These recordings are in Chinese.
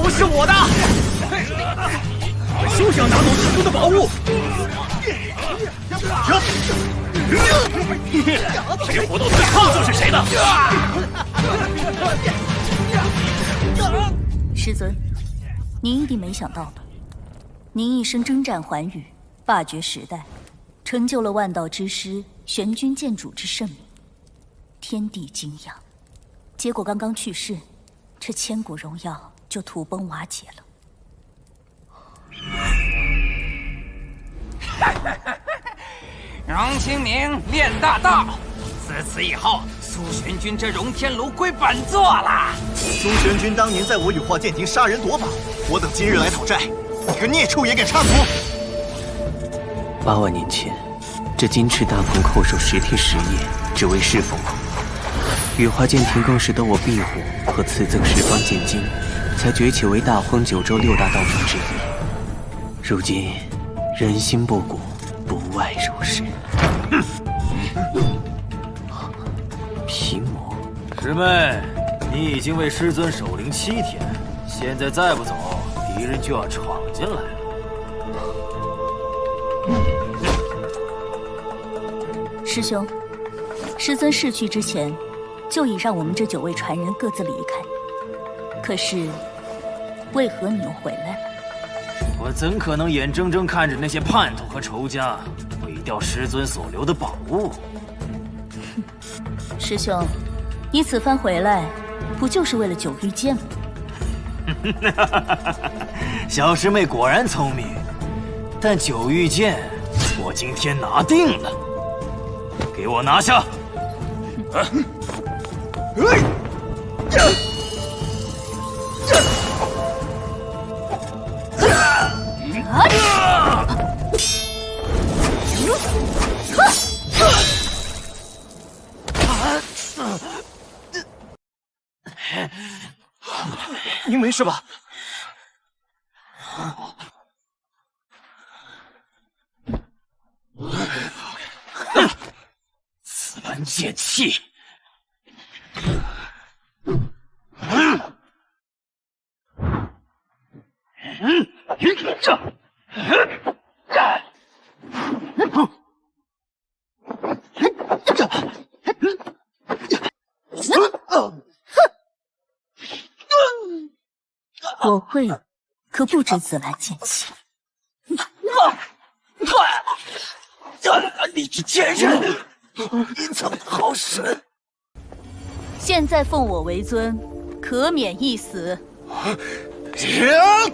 物是我的，我们休想拿走师尊的宝物！谁活到最后就是谁的。师尊，您一定没想到吧？您一生征战寰宇，霸绝时代，成就了万道之师、玄军剑主之盛名，天地敬仰。结果刚刚去世，这千古荣耀就土崩瓦解了。荣清明练大道，自此以后，苏玄君这荣天炉归本座了。苏玄君当年在我羽化剑庭杀人夺宝，我等今日来讨债，你个孽畜也敢插足？8万年前，这金翅大鹏叩首10天10夜，只为侍奉我。羽化剑庭更是得我庇护和赐赠10方剑经，才崛起为大荒九州6大道主之一。如今人心不古，不外如是。皮魔，师妹，你已经为师尊守灵7天，现在再不走，敌人就要闯进来了。师兄，师尊逝去之前，就已让我们这9位传人各自离开。可是，为何你又回来了？我怎可能眼睁睁看着那些叛徒和仇家毁掉师尊所留的宝物？师兄，你此番回来，不就是为了九玉剑吗？小师妹果然聪明，但九玉剑我今天拿定了，给我拿下！您没事吧？此般贱气！我会可不止紫兰剑气。你这贱人，你怎么好使？现在奉我为尊，可免一死。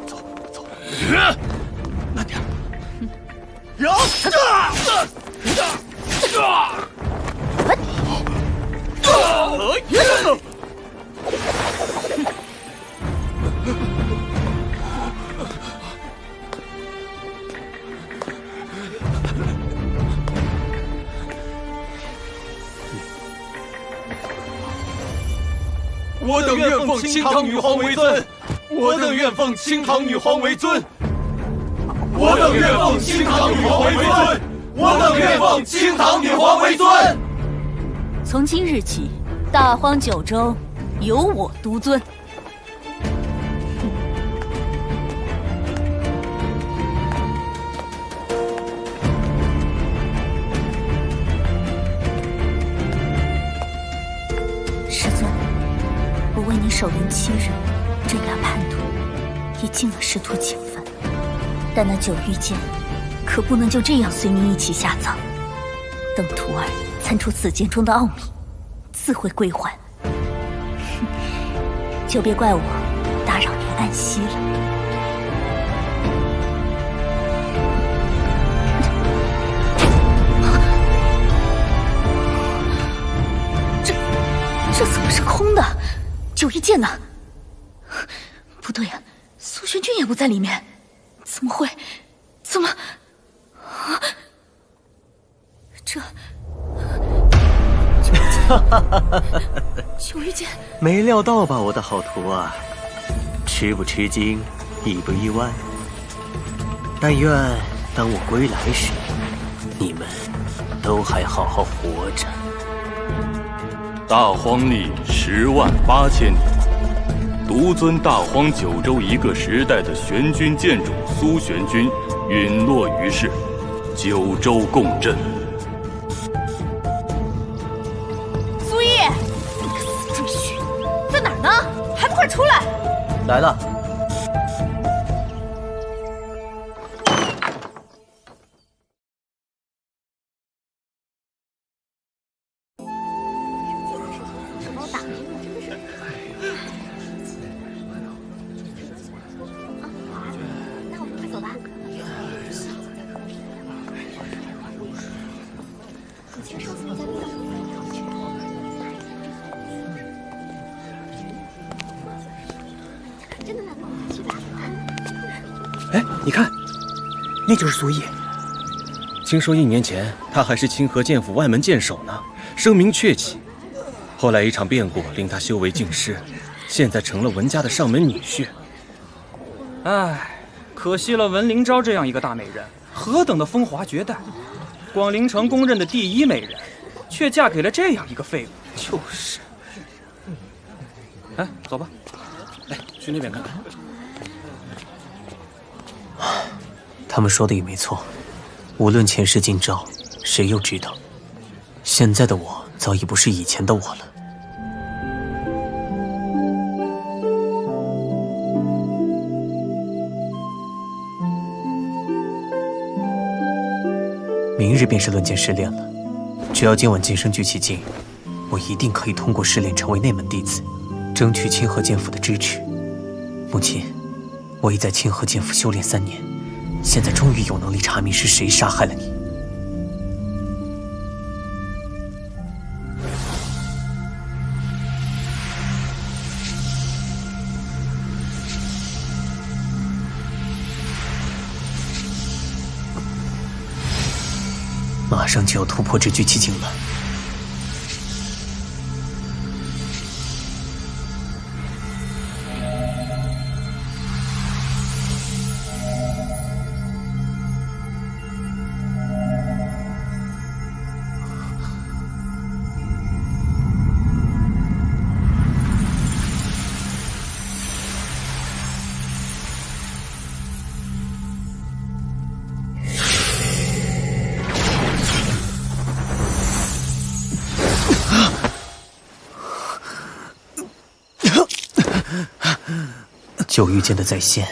走，慢点。我等愿奉清汤女皇为尊，我等愿奉清汤女皇为尊，我等愿奉清汤女皇为尊，我等愿奉清汤女皇为尊。从今日起，大荒九州由我独尊。师尊，我为你守灵7日，镇压叛徒，已尽了师徒情分。但那九玉剑，可不能就这样随你一起下葬。等徒儿参出此剑中的奥秘，自会归还。就别怪我打扰您安息了。这怎么是空的？九玉剑呢？不对呀，苏玄君也不在里面，怎么会？怎么？啊！这九玉剑，没料到吧，我的好徒啊，吃不吃惊，意不意外？但愿当我归来时，你们都还好好活着。大荒历108000年，独尊大荒九州一个时代的玄军剑主苏玄君陨落于世，九州共振。苏毅，你个死赘婿，在哪儿呢？还不快出来！来了。哎，你看，那就是苏毅。听说1年前他还是清河剑府外门剑手呢，声名鹊起。后来一场变故令他修为尽失，现在成了文家的上门女婿。唉，可惜了文灵昭这样一个大美人，何等的风华绝代，广陵城公认的第一美人，却嫁给了这样一个废物。就是。哎，走吧。来，去那边看看。他们说的也没错，无论前世今朝，谁又知道？现在的我早已不是以前的我了。明日便是论剑试炼了，只要今晚晋升聚气境，我一定可以通过试炼成为内门弟子，争取清河剑府的支持。母亲，我已在清河剑府修炼3年，现在终于有能力查明是谁杀害了你。马上就要突破至聚气境了。九玉剑的再现，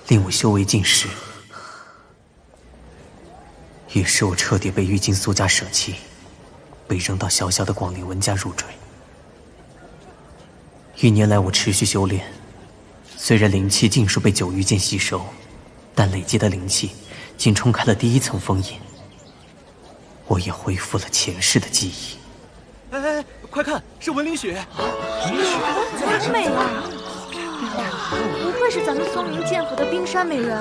令我修为尽失，于是我彻底被玉京苏家舍弃，被扔到小小的广陵文家入赘。1年来，我持续修炼，虽然灵气尽数被九玉剑吸收，但累积的灵气仅冲开了第1层封印，我也恢复了前世的记忆。哎，快看，是文凌雪！真美啊！不愧是咱们松林剑府的冰山美人。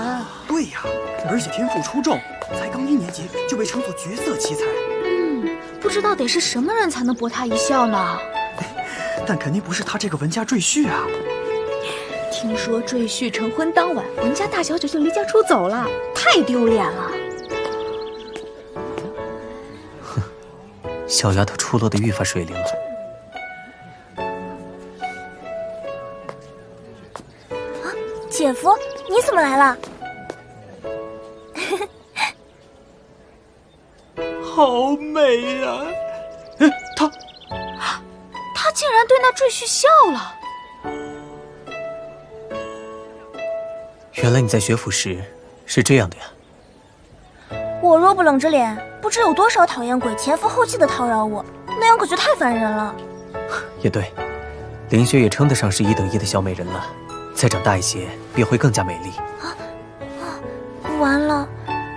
对呀，而且天赋出众，才刚1年级就被称作绝色奇才。不知道得是什么人才能博他一笑呢？但肯定不是他这个文家赘婿啊。听说赘婿成婚当晚，文家大小姐就离家出走了，太丢脸了。哼，小丫头出落得愈发水灵了。姐夫，你怎么来了？好美呀！他竟然对那赘婿笑了。原来你在学府时是这样的呀。我若不冷着脸，不知有多少讨厌鬼前赴后继的叨扰我，那样可就太烦人了。也对，凌雪也称得上是1等1的小美人了。再长大一些，便会更加美丽。完了，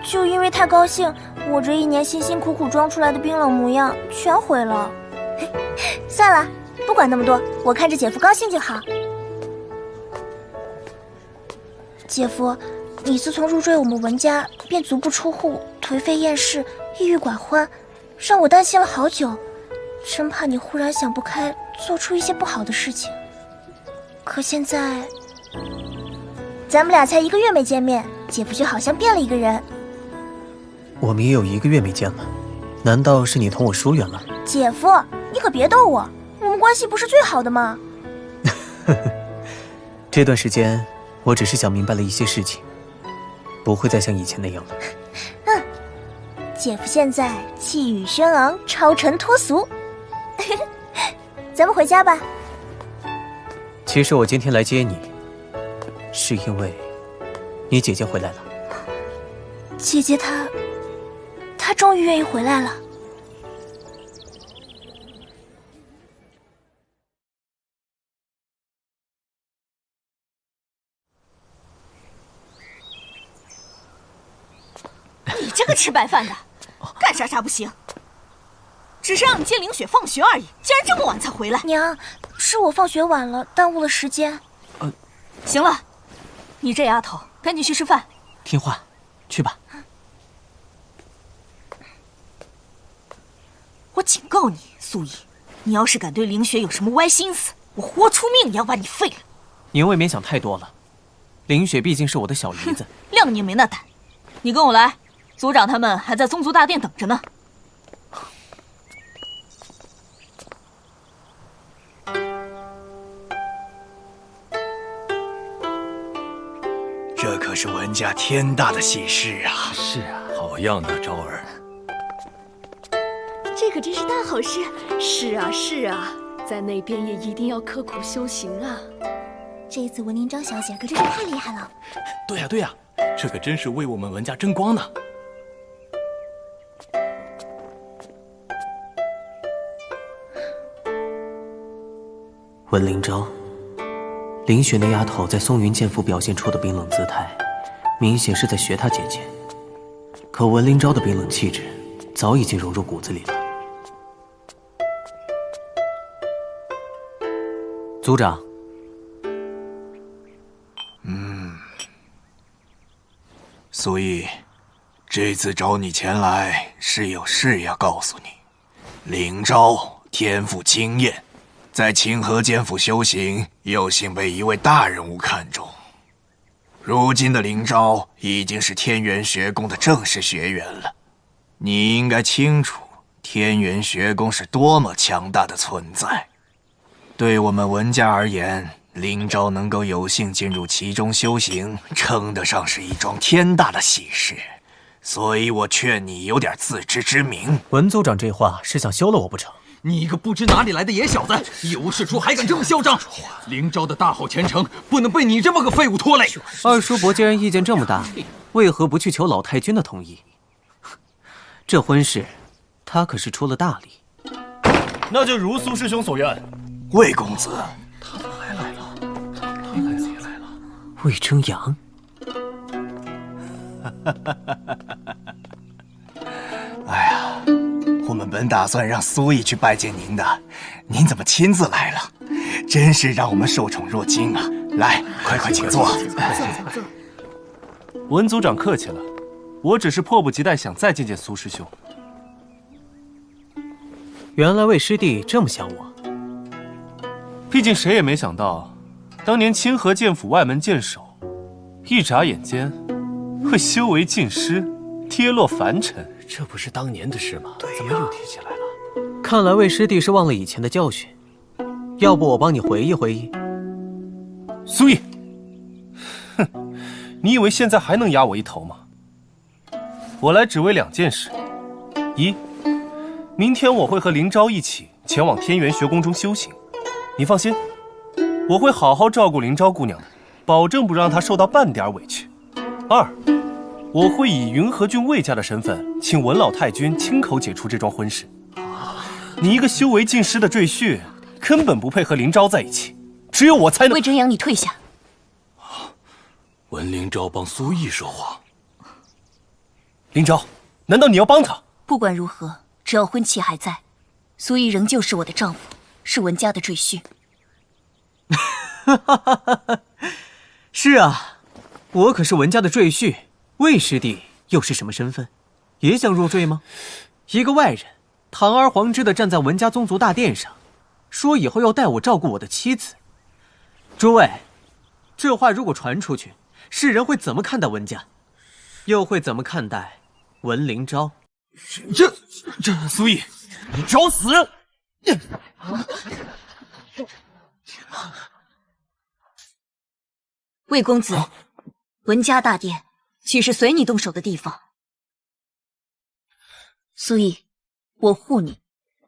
就因为太高兴，我这1年辛辛苦苦装出来的冰冷模样全毁了。算了，不管那么多，我看着姐夫高兴就好。姐夫，你自从入赘我们文家，便足不出户，颓废厌世，抑郁寡欢，让我担心了好久，生怕你忽然想不开，做出一些不好的事情。可现在，咱们俩才1个月没见面，姐夫就好像变了一个人。我们也有1个月没见了，难道是你同我疏远了？姐夫，你可别逗我，我们关系不是最好的吗？这段时间，我只是想明白了一些事情，不会再像以前那样了。姐夫现在气宇轩昂，超尘脱俗。咱们回家吧。其实我今天来接你，是因为你姐姐回来了。姐姐她终于愿意回来了。你这个吃白饭的，干啥不行，只是让你接凌雪放学而已，竟然这么晚才回来。娘，是我放学晚了，耽误了时间。行了，你这丫头，赶紧去吃饭。听话，去吧。我警告你，苏怡，你要是敢对凌雪有什么歪心思，我活出命也要把你废了。您未免想太多了，凌雪毕竟是我的小姨子。谅你没那胆，你跟我来。族长他们还在宗族大殿等着呢。这可是文家天大的喜事啊！是啊，好样的，昭儿。这可真是大好事。是啊，是啊，在那边也一定要刻苦修行啊。这一次文林昭小姐可真是太厉害了。对呀，对呀，这可真是为我们文家争光呢。文灵昭，凌雪那丫头在松云剑府表现出的冰冷姿态，明显是在学她姐姐。可文灵昭的冰冷气质早已经融入骨子里了。族长，苏毅，这次找你前来是有事要告诉你。灵昭天赋惊艳，在清河剑府修行，有幸被一位大人物看中。如今的灵昭已经是天元学宫的正式学员了。你应该清楚，天元学宫是多么强大的存在。对我们文家而言，灵昭能够有幸进入其中修行，称得上是一桩天大的喜事。所以我劝你有点自知之明。文族长这话是想休了我不成？你一个不知哪里来的野小子，一无是处还敢这么嚣张！灵昭的大好前程不能被你这么个废物拖累。二叔伯既然意见这么大，为何不去求老太君的同意？这婚事，他可是出了大力。那就如苏师兄所愿。魏公子，他怎么还来了？他应该自己来了。魏征阳。哎呀，我们本打算让苏毅去拜见您的，您怎么亲自来了？真是让我们受宠若惊啊！来，快请坐。坐。文族长客气了，我只是迫不及待想再见见苏师兄。原来魏师弟这么想我。毕竟谁也没想到，当年清河剑府外门剑手，一眨眼间会修为尽失，跌落凡尘。这不是当年的事吗？怎么又提起来了？看来魏师弟是忘了以前的教训，要不我帮你回忆回忆。苏毅，哼，你以为现在还能压我一头吗？我来只为2件事：一，明天我会和灵昭一起前往天元学宫中修行，你放心，我会好好照顾灵昭姑娘的，保证不让她受到半点委屈。二，我会以云和郡魏家的身份，请文老太君亲口解除这桩婚事。你一个修为尽失的赘婿，根本不配和灵昭在一起，只有我才能。魏征阳，你退下。文灵昭帮苏毅说话。灵昭，难道你要帮他？不管如何，只要婚期还在，苏毅仍旧是我的丈夫，是文家的赘婿。是啊，我可是文家的赘婿，魏师弟又是什么身份？也想入赘吗？一个外人，堂而皇之的站在文家宗族大殿上，说以后要带我照顾我的妻子。诸位，这话如果传出去，世人会怎么看待文家？又会怎么看待文灵昭？这苏毅，你找死！魏公子，文家大殿岂是随你动手的地方？苏毅，我护你，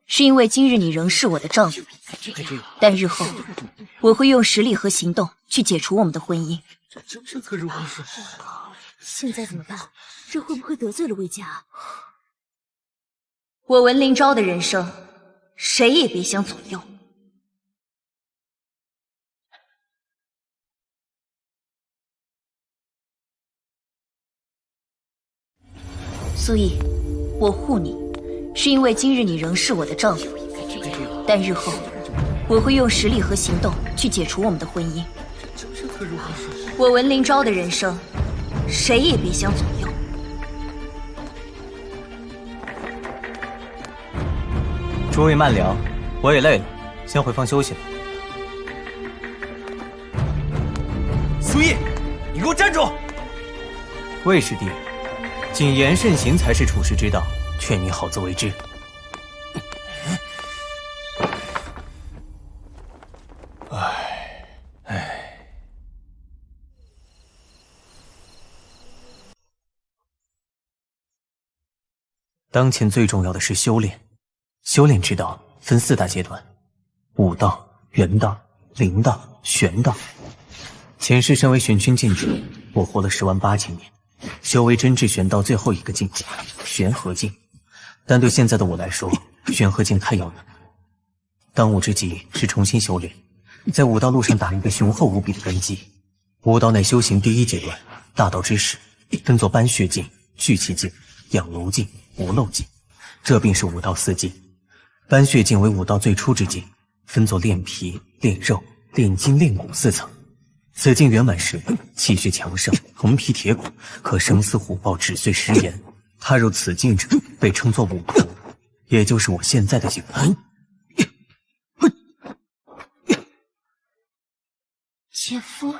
是因为今日你仍是我的丈夫，但日后我会用实力和行动去解除我们的婚姻。这可如何是好？现在怎么办？这会不会得罪了魏家？我文灵昭的人生，谁也别想左右。苏毅，我护你，是因为今日你仍是我的丈夫，但日后我会用实力和行动去解除我们的婚姻。这可如何是好？我文灵昭的人生，谁也别想左右。诸位慢聊，我也累了，先回房休息了。苏毅，你给我站住！魏师弟，谨言慎行才是处世之道，劝你好自为之。当前最重要的是修炼。修炼之道分4大阶段：武道、元道、灵道、玄道。前世身为玄君剑主，我活了108000年，修为真至玄道最后一个境界玄和境。但对现在的我来说，玄和境太遥远。当务之急是重新修炼，在武道路上打一个雄厚无比的根基。武道乃修行第1阶段，大道之始，分作斑血境、聚气境、养炉境、无漏境，这便是武道4境。斑血境为武道最初之境，分作炼皮、炼肉、炼筋、炼骨4层。此境圆满时，气血强盛，铜皮铁骨，可生死虎豹，指碎食言。踏入此境者，被称作武徒，也就是我现在的境界。姐夫，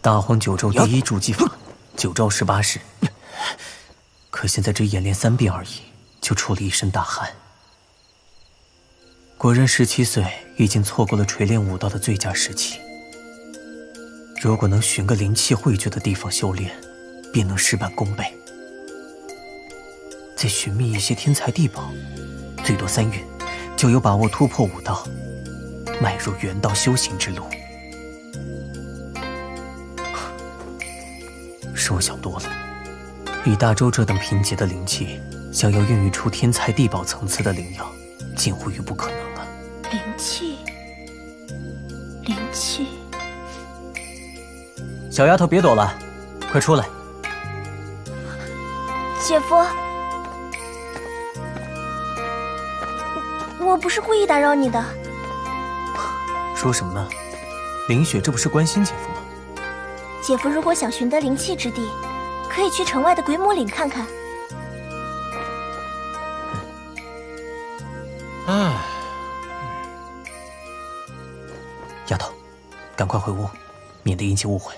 大荒九州第1筑基法，9招18式。可现在只演练3遍而已，就出了一身大汗。果然17岁已经错过了锤炼武道的最佳时期。如果能寻个灵气汇聚的地方修炼，便能事半功倍。再寻觅一些天材地宝，最多3月就有把握突破武道，迈入元道修行之路。是我想多了，以大周这等贫瘠的灵气，想要孕育出天材地宝层次的灵药，近乎于不可能了。灵气，灵气。小丫头别躲了，快出来！姐夫，我不是故意打扰你的。说什么呢？凌雪这不是关心姐夫吗？姐夫如果想寻得灵气之地，可以去城外的鬼母岭看看。丫头，赶快回屋，免得引起误会。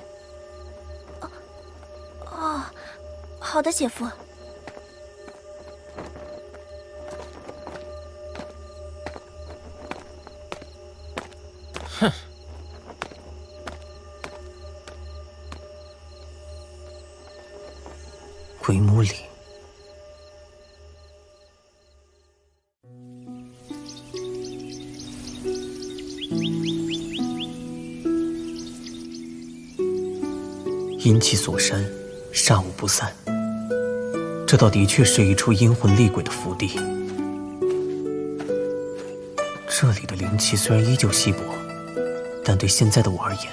哦，好的，姐夫。哼。鬼母岭。阴气锁山，煞物不散。这倒的确是一处阴魂厉鬼的福地。这里的灵气虽然依旧稀薄，但对现在的我而言，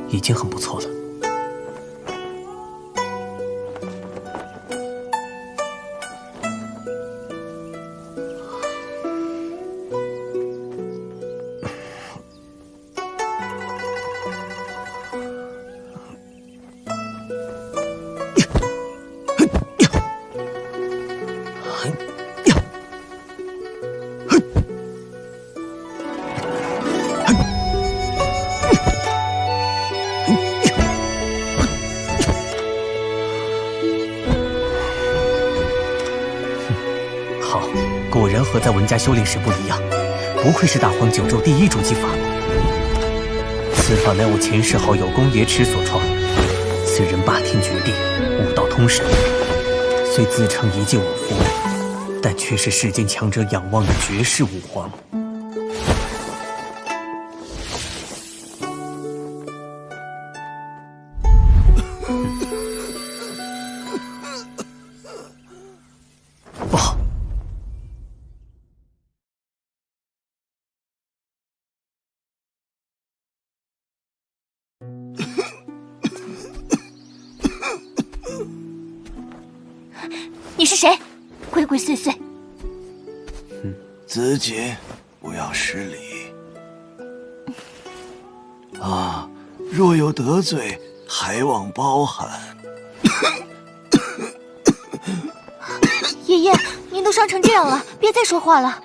已经很不错了。好，果然和在文家修炼时不一样，不愧是大荒九州第一种技法。此法乃我前世好友公爷池所创，此人霸天绝地，武道通神，虽自称一介武夫，但却是世间强者仰望的绝世武皇。不好！你是谁？鬼鬼祟祟。子锦，不要失礼。啊，若有得罪，还望包涵。爷爷，您都伤成这样了，别再说话了。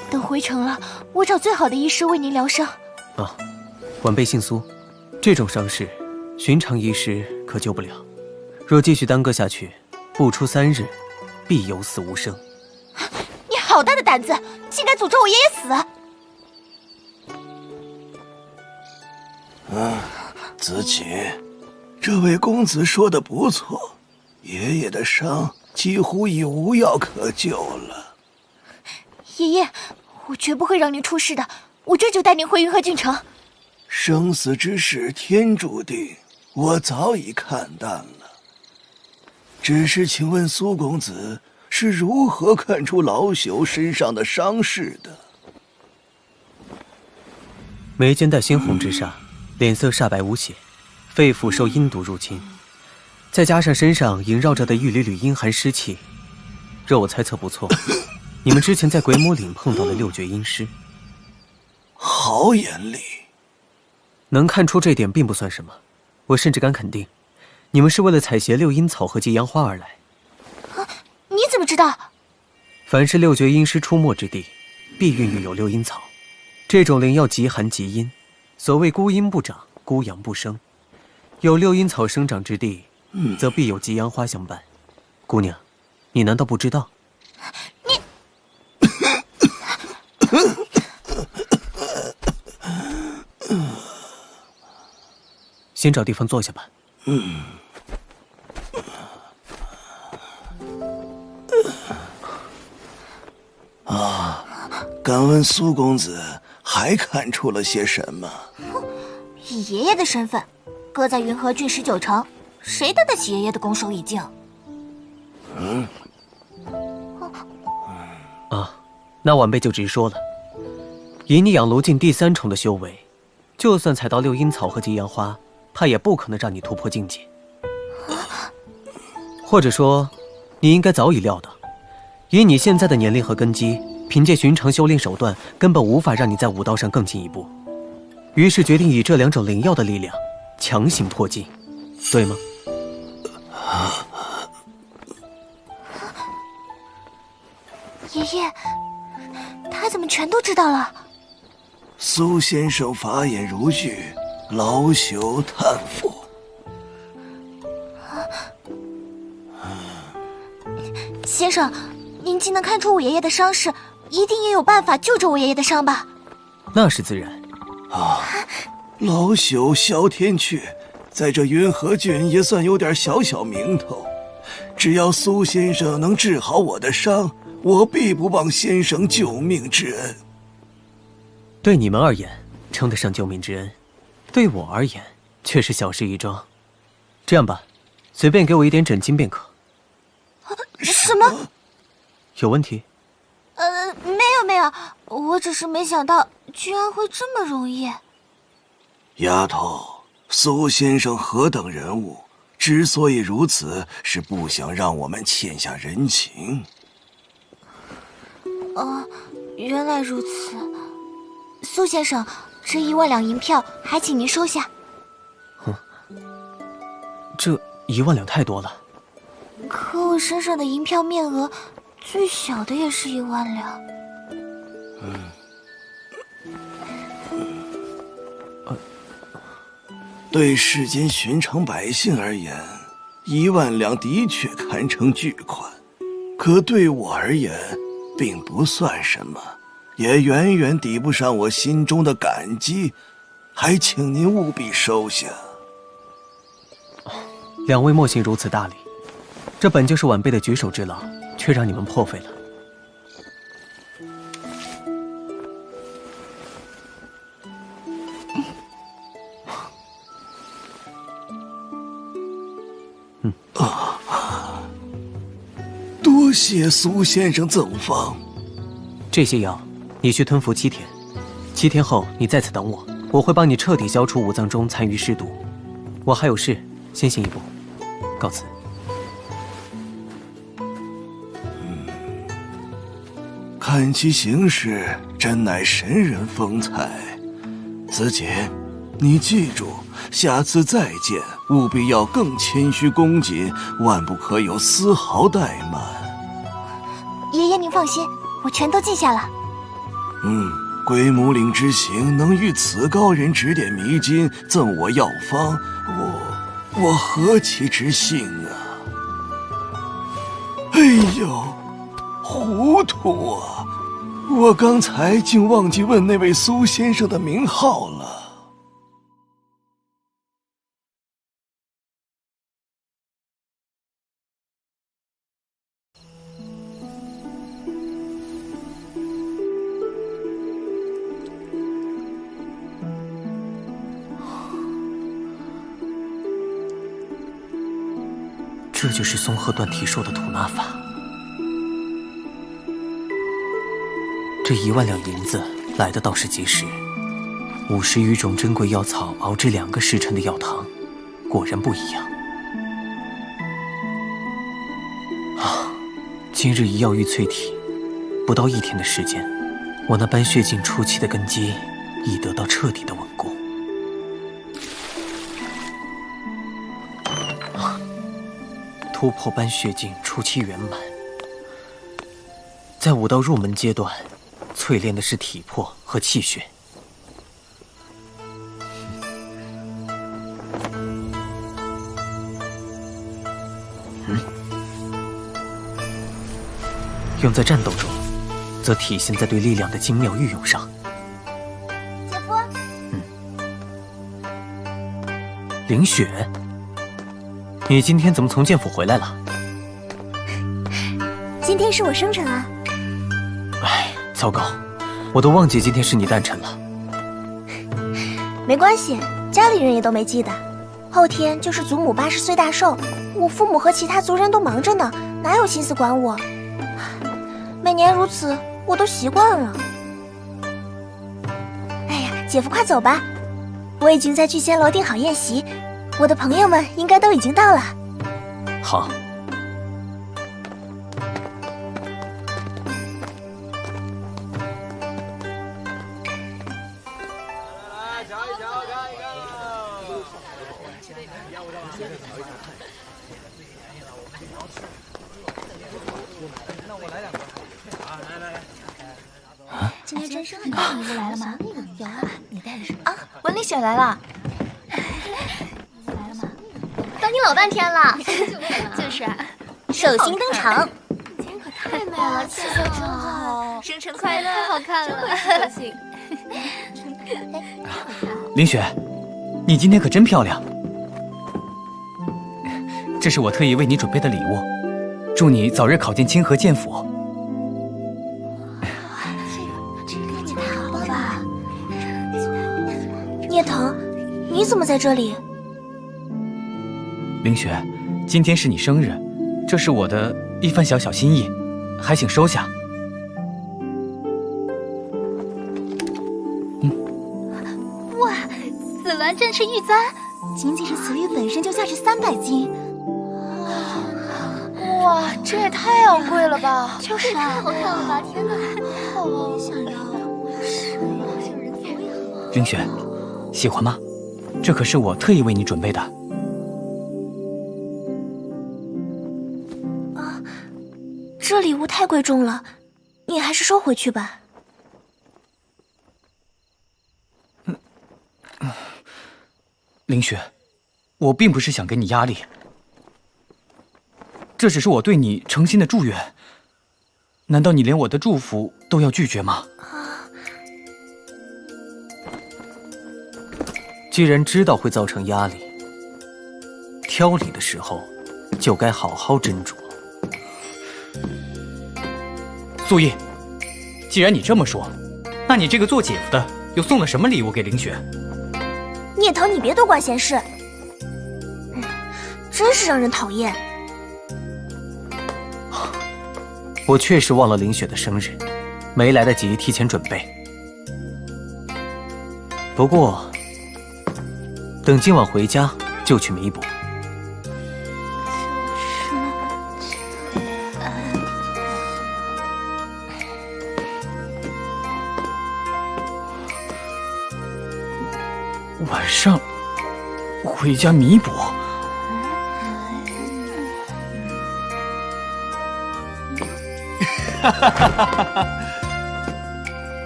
等回城了，我找最好的医师为您疗伤。啊，晚辈姓苏，这种伤势，寻常医师可救不了。若继续耽搁下去，不出3日，必有死无生。你好大的胆子，竟敢诅咒我爷爷死！子锦，这位公子说的不错，爷爷的伤几乎已无药可救了。爷爷，我绝不会让您出事的，我这就带您回云河郡城。生死之事天注定，我早已看淡了。只是请问苏公子是如何看出老朽身上的伤势的？眉间带鲜红之煞，脸色煞白无血，肺腑受阴毒入侵，再加上身上萦绕着的一缕缕阴寒湿气，若我猜测不错，你们之前在鬼母岭碰到了6绝阴尸。好眼力！能看出这点并不算什么，我甚至敢肯定，你们是为了采撷6阴草和吉阳花而来。你怎么知道？凡是6绝阴尸出没之地，必孕育有6阴草。这种灵药极寒极阴，所谓孤阴不长，孤阳不生。有6阴草生长之地，则必有吉阳花相伴。姑娘，你难道不知道？你先找地方坐下吧。敢问苏公子还看出了些什么？以爷爷的身份，搁在云河郡19城，谁担得起爷爷的攻守已尽？那晚辈就直说了，以你养炉境第3重的修为，就算采到6阴草和吉阳花，怕也不可能让你突破境界。或者说，你应该早已料到，以你现在的年龄和根基，凭借寻常修炼手段，根本无法让你在武道上更进一步。于是决定以这2种灵药的力量，强行破境，对吗？爷爷，他怎么全都知道了？苏先生法眼如炬，老朽叹服。先生，您既能看出我爷爷的伤势，一定也有办法救治我爷爷的伤吧？那是自然。老朽萧天阙，在这云河郡也算有点小小名头。只要苏先生能治好我的伤，我必不忘先生救命之恩。对你们而言，称得上救命之恩；对我而言，却是小事一桩。这样吧，随便给我一点诊金便可。什么？有问题？没有，我只是没想到居然会这么容易。丫头，苏先生何等人物，之所以如此，是不想让我们欠下人情。原来如此。苏先生，这1万两银票还请您收下。这1万两太多了。可我身上的银票面额，最小的也是1万两。对世间寻常百姓而言，1万两的确堪称巨款，可对我而言并不算什么，也远远抵不上我心中的感激，还请您务必收下。两位莫行如此大礼，这本就是晚辈的举手之劳，却让你们破费了。多谢苏先生赠方。这些药，你需吞服7天，7天后你在此等我，我会帮你彻底消除五脏中残余尸毒。我还有事，先行一步，告辞。看其行事，真乃神人风采。子锦，你记住，下次再见，务必要更谦虚恭谨，万不可有丝毫怠慢。爷爷您放心，我全都记下了。归母岭之行，能遇此高人指点迷津，赠我药方，我何其之幸啊！哎呦，糊涂啊！我刚才竟忘记问那位苏先生的名号了。这就是松鹤断体术的吐纳法。这1万两银子来的倒是及时，50余种珍贵药草熬制2个时辰的药汤，果然不一样。今日一药愈淬体，不到1天的时间，我那斑血镜初期的根基已得到彻底的稳固。突破斑血镜初期圆满，在武道入门阶段，淬炼的是体魄和气血。用在战斗中，则体现在对力量的精妙运用上。姐夫，凌雪，你今天怎么从剑府回来了？今天是我生辰啊！哎，糟糕，我都忘记今天是你诞辰了。没关系，家里人也都没记得。后天就是祖母80岁大寿，我父母和其他族人都忙着呢，哪有心思管我？每年如此，我都习惯了。哎呀，姐夫快走吧，我已经在聚仙楼订好宴席，我的朋友们应该都已经到了。好。今天真生很多礼物来了吗？有啊，你带的是啊，文丽雪来了。来了吗？等你老半天了。就是啊，寿星登场。今天可太美了，气色真好，生辰快乐，太好看了。寿星。凌雪，你今天可真漂亮。这是我特意为你准备的礼物，祝你早日考进清河剑府。叶腾，你怎么在这里？凌雪，今天是你生日，这是我的一番小小心意，还请收下。哇，紫鸾振翅玉簪，仅仅是此玉本身就价值300金。哇，这也太昂贵了吧！就是啊，太好看了吧！天哪，好啊，我也想要。凌雪，喜欢吗？这可是我特意为你准备的。啊，这礼物太贵重了，你还是收回去吧。凌雪，我并不是想给你压力，这只是我对你诚心的祝愿。难道你连我的祝福都要拒绝吗？既然知道会造成压力，挑理的时候就该好好斟酌。素叶，既然你这么说，那你这个做姐夫的又送了什么礼物给凌雪？聂腾，你别多管闲事，真是让人讨厌。我确实忘了凌雪的生日，没来得及提前准备。不过，等今晚回家就去弥补。晚上回家弥补。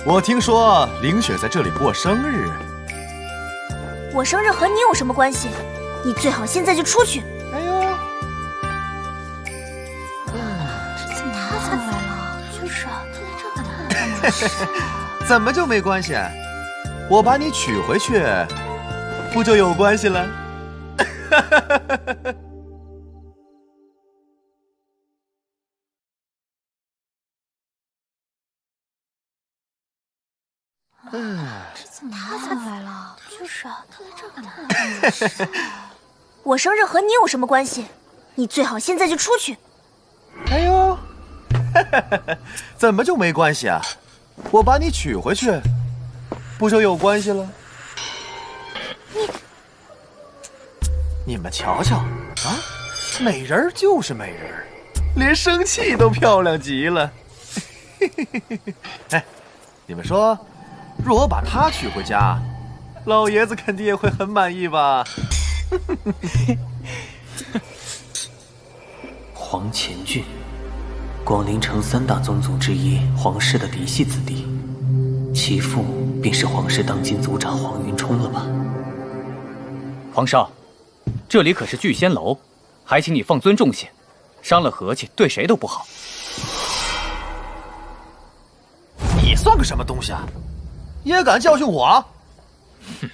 我听说凌雪在这里过生日。我生日和你有什么关系？你最好现在就出去。哎呦，怎么他才来了？就是啊，他在这干嘛？怎么就没关系？我把你娶回去，不就有关系了？他才来了？就是啊，他在这干嘛？我生日和你有什么关系？你最好现在就出去。哎呦，怎么就没关系啊？我把你娶回去，不就有关系了？你们瞧瞧啊，美人就是美人，连生气都漂亮极了。哎，你们说，若我把她娶回家，老爷子肯定也会很满意吧？黄乾俊，广陵城3大宗族之一黄氏的嫡系子弟，其父便是黄氏当今族长黄云冲了吧？皇少，这里可是聚仙楼，还请你放尊重些，伤了和气对谁都不好。你算个什么东西啊？也敢教训我？哼，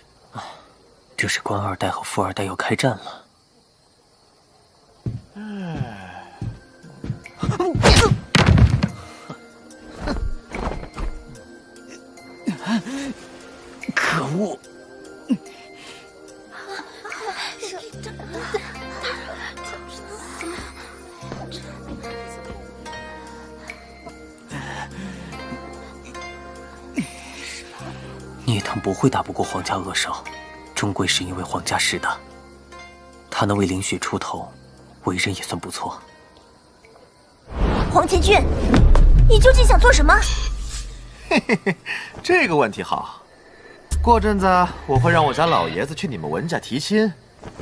这是官2代和富2代要开战了。可恶！聂腾不会打不过皇家恶少，终归是因为皇家势大。他能为凌雪出头，为人也算不错。黄乾俊，你究竟想做什么？嘿嘿嘿，这个问题好。过阵子我会让我家老爷子去你们文家提亲，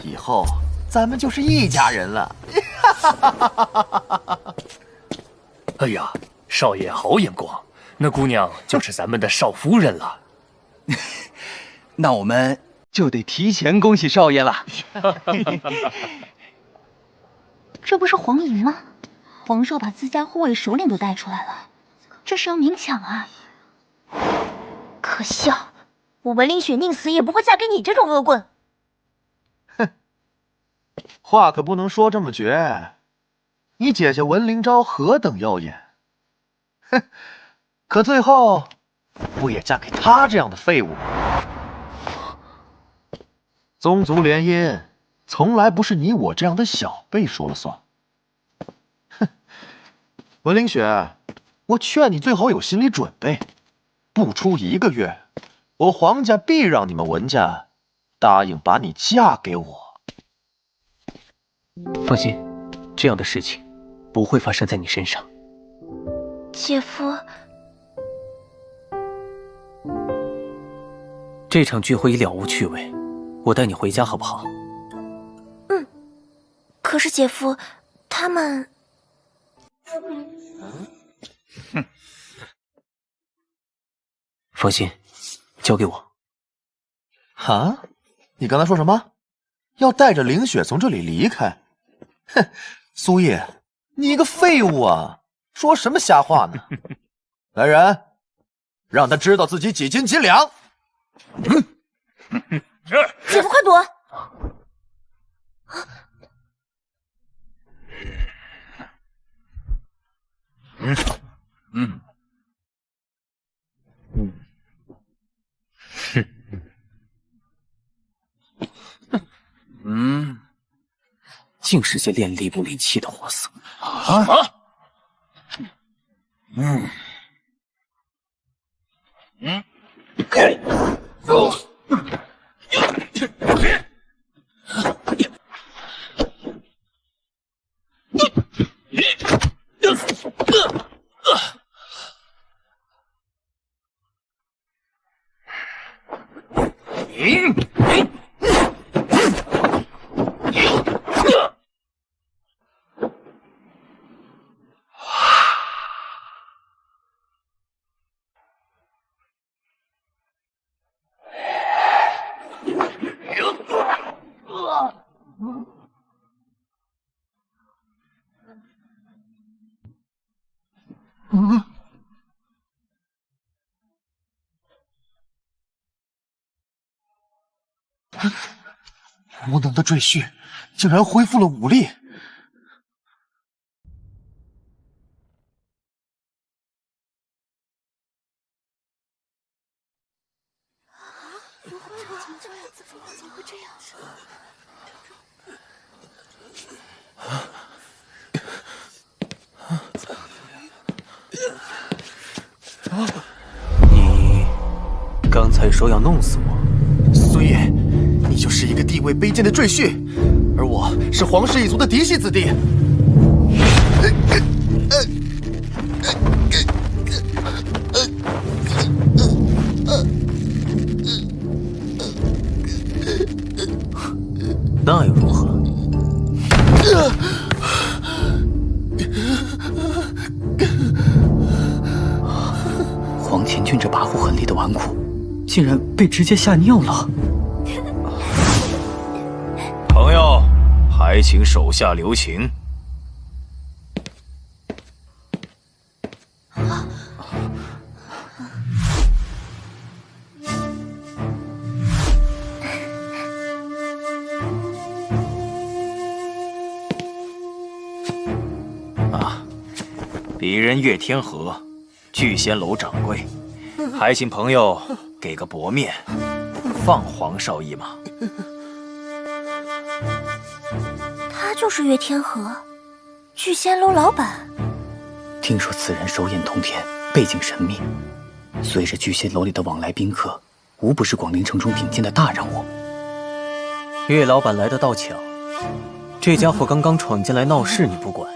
以后咱们就是一家人了。哎呀，少爷好眼光，那姑娘就是咱们的少夫人了。那我们就得提前恭喜少爷了。这不是黄莹吗？皇少把自家护卫首领都带出来了，这是要明抢啊！可笑，我文凌雪宁死也不会嫁给你这种恶棍。哼，话可不能说这么绝。你姐姐文灵昭何等耀眼，哼，可最后不也嫁给他这样的废物吗？宗族联姻从来不是你我这样的小辈说了算。哼，文凌雪，我劝你最好有心理准备，不出1个月，我黄家必让你们文家答应把你嫁给我。放心，这样的事情不会发生在你身上。姐夫，这场聚会已了无趣味，我带你回家好不好？嗯，可是姐夫，他们……哼，放心，交给我。啊？你刚才说什么？要带着凌雪从这里离开？哼，苏叶，你个废物啊！说什么瞎话呢？来人，让他知道自己几斤几两。姐夫，快躲！竟是些练力不练气的货色啊！无能的赘婿竟然恢复了武力。怎么会这样？你刚才说要弄死我，苏叶，你就是一个地位卑贱的赘婿，而我是皇室一族的嫡系子弟。那又如何？黄前俊这跋扈狠厉的纨绔，竟然被直接吓尿了。朋友，还请手下留情。鄙人岳天河，聚仙楼掌柜，还请朋友给个薄面，放黄少一马。他就是岳天河，聚仙楼老板。听说此人手眼通天，背景神秘，所以这聚仙楼里的往来宾客，无不是广陵城中顶尖的大人物。岳老板来得倒巧，这家伙刚刚闯进来闹事，你不管。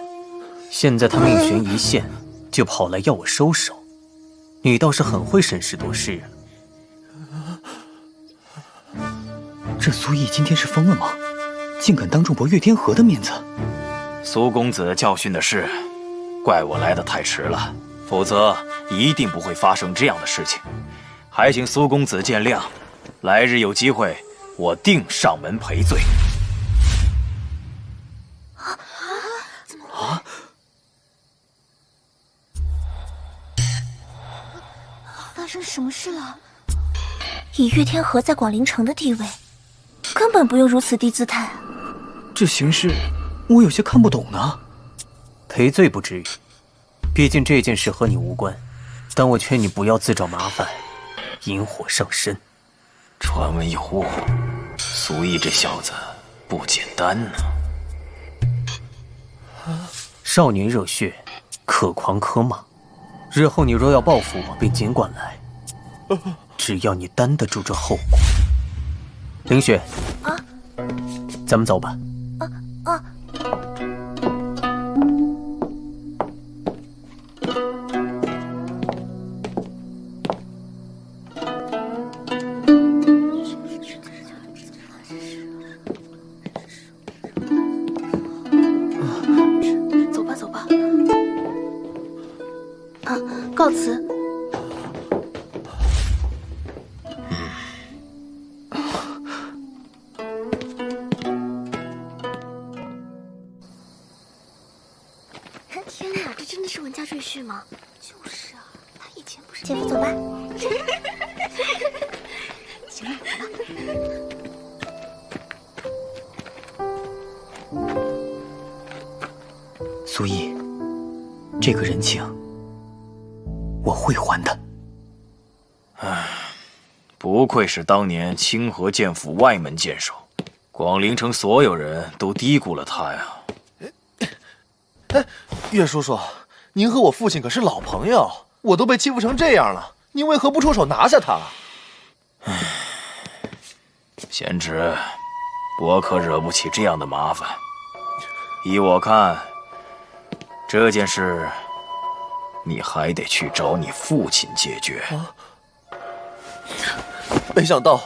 现在他命悬一线，就跑来要我收手，你倒是很会审时度势啊！这苏毅今天是疯了吗？竟敢当众驳岳天河的面子！苏公子教训的是，怪我来得太迟了，否则一定不会发生这样的事情。还请苏公子见谅，来日有机会，我定上门赔罪。啊！发生什么事了？以岳天河在广陵城的地位，根本不用如此低姿态。这形势，我有些看不懂呢。赔罪不至于，毕竟这件事和你无关。但我劝你不要自找麻烦，引火上身。传闻有误，苏毅这小子不简单呢。少年热血，可狂可莽。日后你若要报复我，便尽管来，只要你担得住这后果。凌雪，咱们走吧。走吧，走吧。告辞。天哪，这真的是文家赘婿吗？就是啊，他以前不是。姐夫，走吧。行了，走吧。苏毅，这个人情我会还的。唉，不愧是当年清河剑府外门剑手，广陵城所有人都低估了他呀。哎，岳叔叔，您和我父亲可是老朋友，我都被欺负成这样了，您为何不出手拿下他？唉，贤侄，我可惹不起这样的麻烦。依我看，这件事你还得去找你父亲解决。没想到，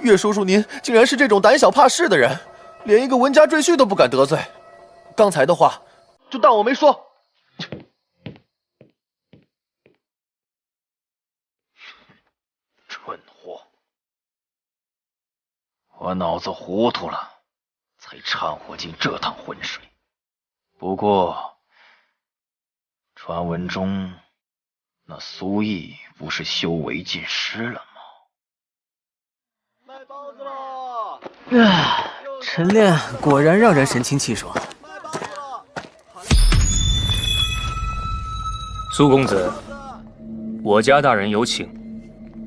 岳叔叔您竟然是这种胆小怕事的人，连一个文家赘婿都不敢得罪。刚才的话，就当我没说。蠢货！我脑子糊涂了，才掺和进这趟浑水。不过，传闻中那苏毅不是修为尽失了吗？卖包子喽！晨练果然让人神清气爽。苏公子，我家大人有请。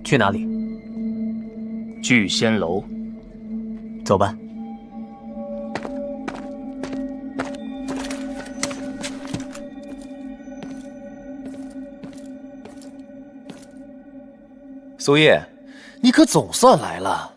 去哪里？聚仙楼。走吧。苏叶，你可总算来了。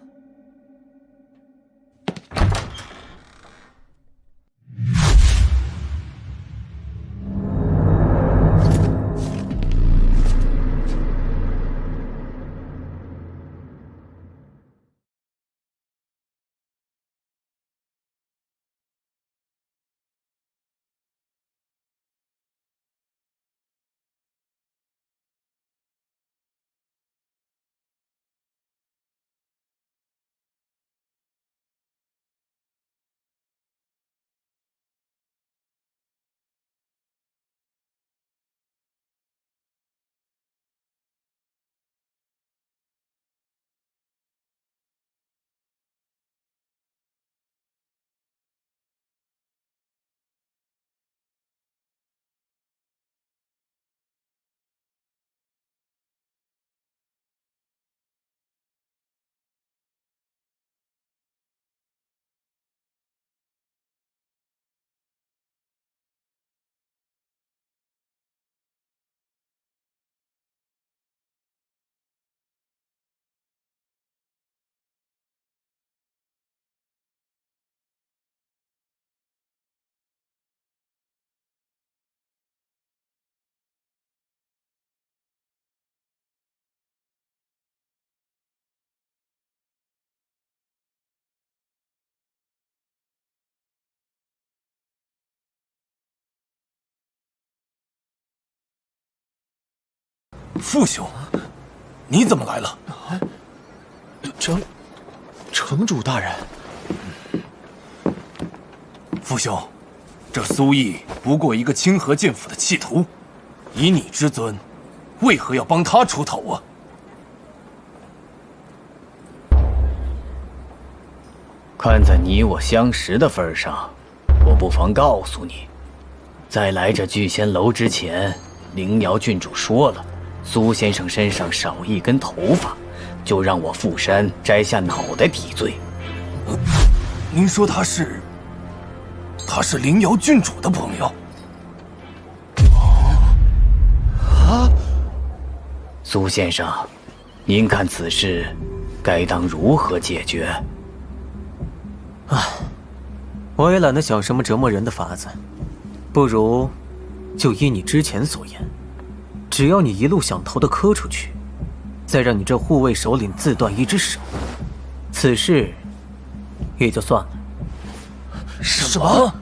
父兄，你怎么来了？城主大人，父兄，这苏毅不过一个清河剑府的弃徒，以你之尊，为何要帮他出头啊？看在你我相识的份上，我不妨告诉你，在来这聚仙楼之前，灵瑶郡主说了，苏先生身上少一根头发，就让我富山摘下脑袋抵罪。您说他是灵瑶郡主的朋友？啊，苏先生，您看此事该当如何解决？唉，我也懒得想什么折磨人的法子，不如就依你之前所言，只要你一路想逃的磕出去，再让你这护卫首领自断一只手，此事也就算了。什么？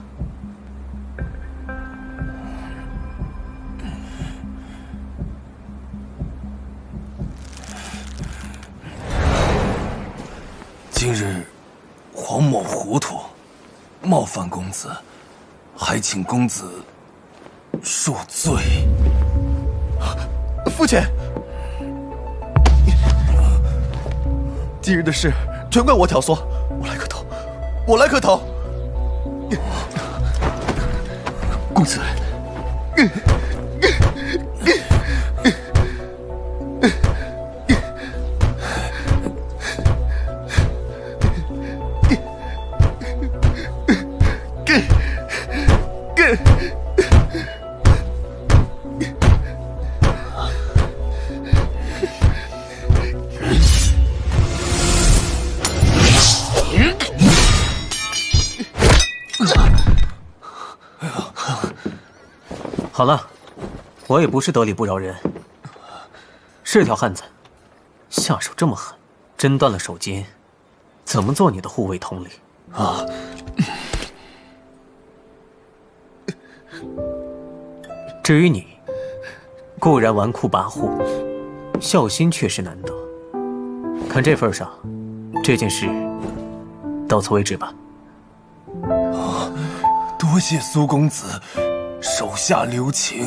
今日黄某糊涂，冒犯公子，还请公子恕罪。父亲，今日的事全怪我挑唆，我来磕头，我来磕头。公子，好了，我也不是得理不饶人，是条汉子，下手这么狠，真断了手筋，怎么做你的护卫统领啊？至于你，固然纨绔跋扈，孝心确实难得。看这份上，这件事到此为止吧。多谢苏公子手下留情。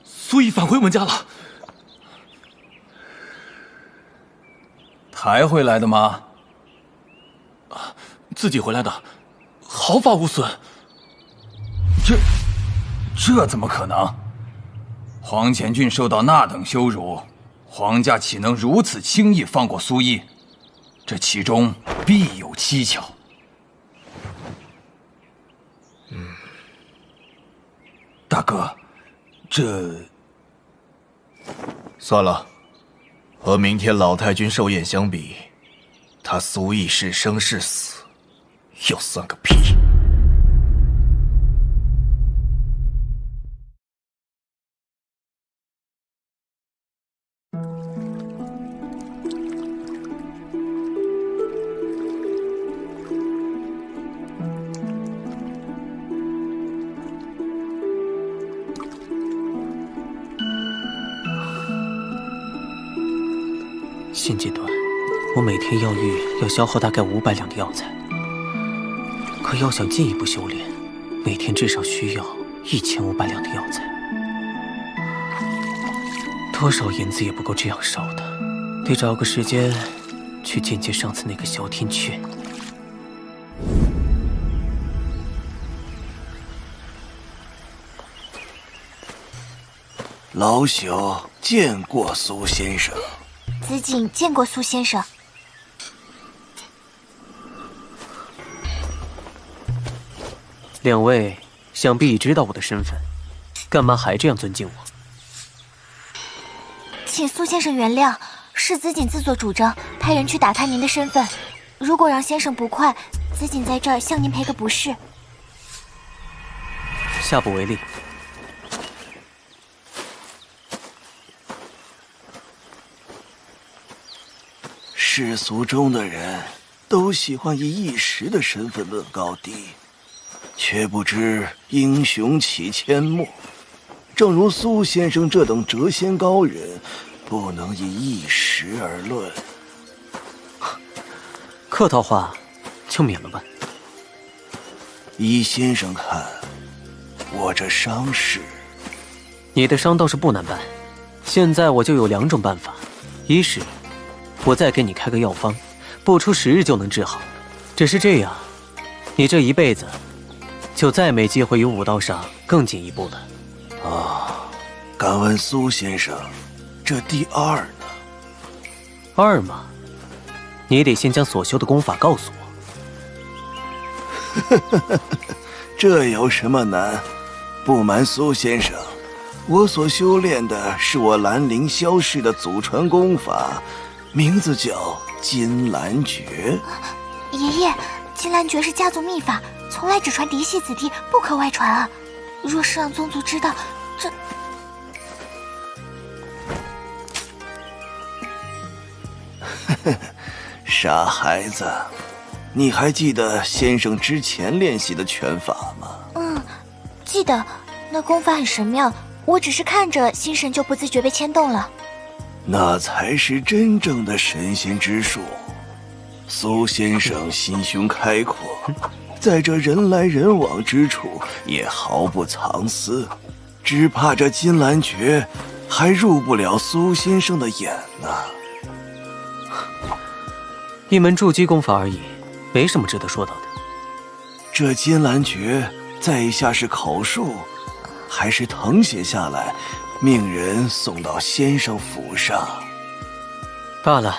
苏毅返回我们家了。抬回来的吗？自己回来的，毫发无损。这怎么可能？黄前俊受到那等羞辱，皇家岂能如此轻易放过苏毅？这其中必有蹊跷。大哥，这算了，和明天老太君寿宴相比，他苏毅是生是死，又算个屁！现阶段，我每天药浴要消耗大概500两的药材，可要想进一步修炼，每天至少需要1500两的药材，多少银子也不够这样烧的，得找个时间去见见上次那个小天阙。老朽见过苏先生。子锦见过苏先生。两位想必已知道我的身份，干嘛还这样尊敬我？请苏先生原谅，是子锦自作主张，派人去打探您的身份。如果让先生不快，子锦在这儿向您赔个不是。下不为例。世俗中的人都喜欢以一时的身份论高低，却不知英雄起阡陌。正如苏先生这等谪仙高人，不能以一时而论。客套话就免了吧。依先生看，我这伤势，你的伤倒是不难办。现在我就有2种办法：一是我再给你开个药方，不出10日就能治好。只是这样，你这一辈子就再没机会与武道上更进一步了。啊，敢问苏先生，这第2呢？2嘛，你得先将所修的功法告诉我。这有什么难？不瞒苏先生，我所修炼的是我兰陵萧氏的祖传功法，名字叫金兰诀。爷爷，金兰诀是家族秘法，从来只传嫡系子弟，不可外传啊！若是让宗族知道，这……傻孩子，你还记得先生之前练习的拳法吗？记得，那功法很神妙，我只是看着，心神就不自觉被牵动了。那才是真正的神仙之术。苏先生心胸开阔，在这人来人往之处也毫不藏私，只怕这金兰诀还入不了苏先生的眼呢。一门筑基功法而已，没什么值得说到的。这金兰诀在下是口述，还是誊写下来，命人送到先生府上？罢了，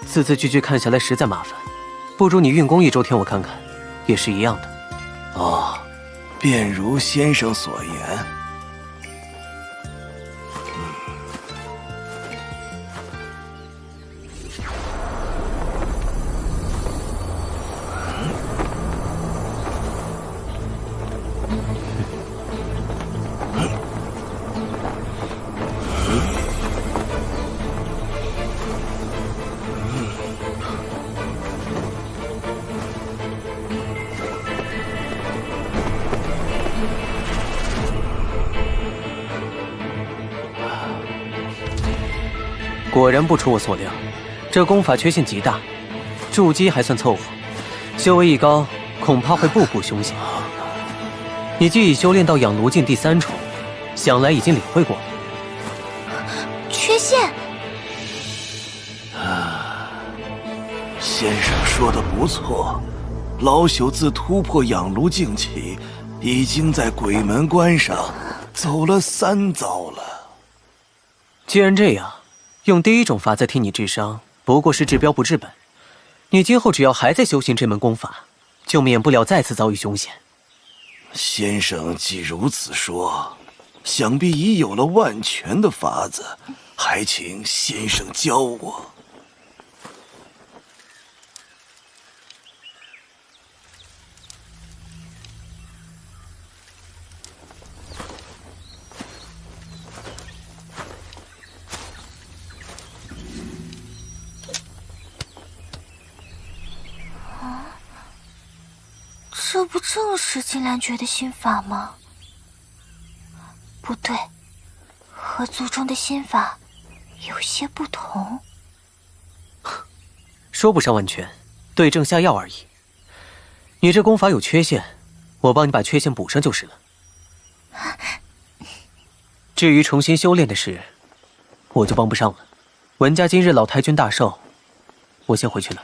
字字句句看下来实在麻烦，不如你运功1周天我看看，也是一样的。哦，便如先生所言。果然不出我所料，这功法缺陷极大，筑基还算凑合，修为一高，恐怕会步步凶险。你既已修炼到养炉境第3重，想来已经领会过了。缺陷？先生说的不错，老朽自突破养炉境起，已经在鬼门关上走了3遭了。既然这样，用第1种法子替你治伤，不过是治标不治本。你今后只要还在修行这门功法，就免不了再次遭遇凶险。先生既如此说，想必已有了万全的法子，还请先生教我。这不正是金兰诀的心法吗？不对，和族中的心法有些不同。说不上万全，对症下药而已。你这功法有缺陷，我帮你把缺陷补上就是了。至于重新修炼的事，我就帮不上了。文家今日老太君大寿，我先回去了。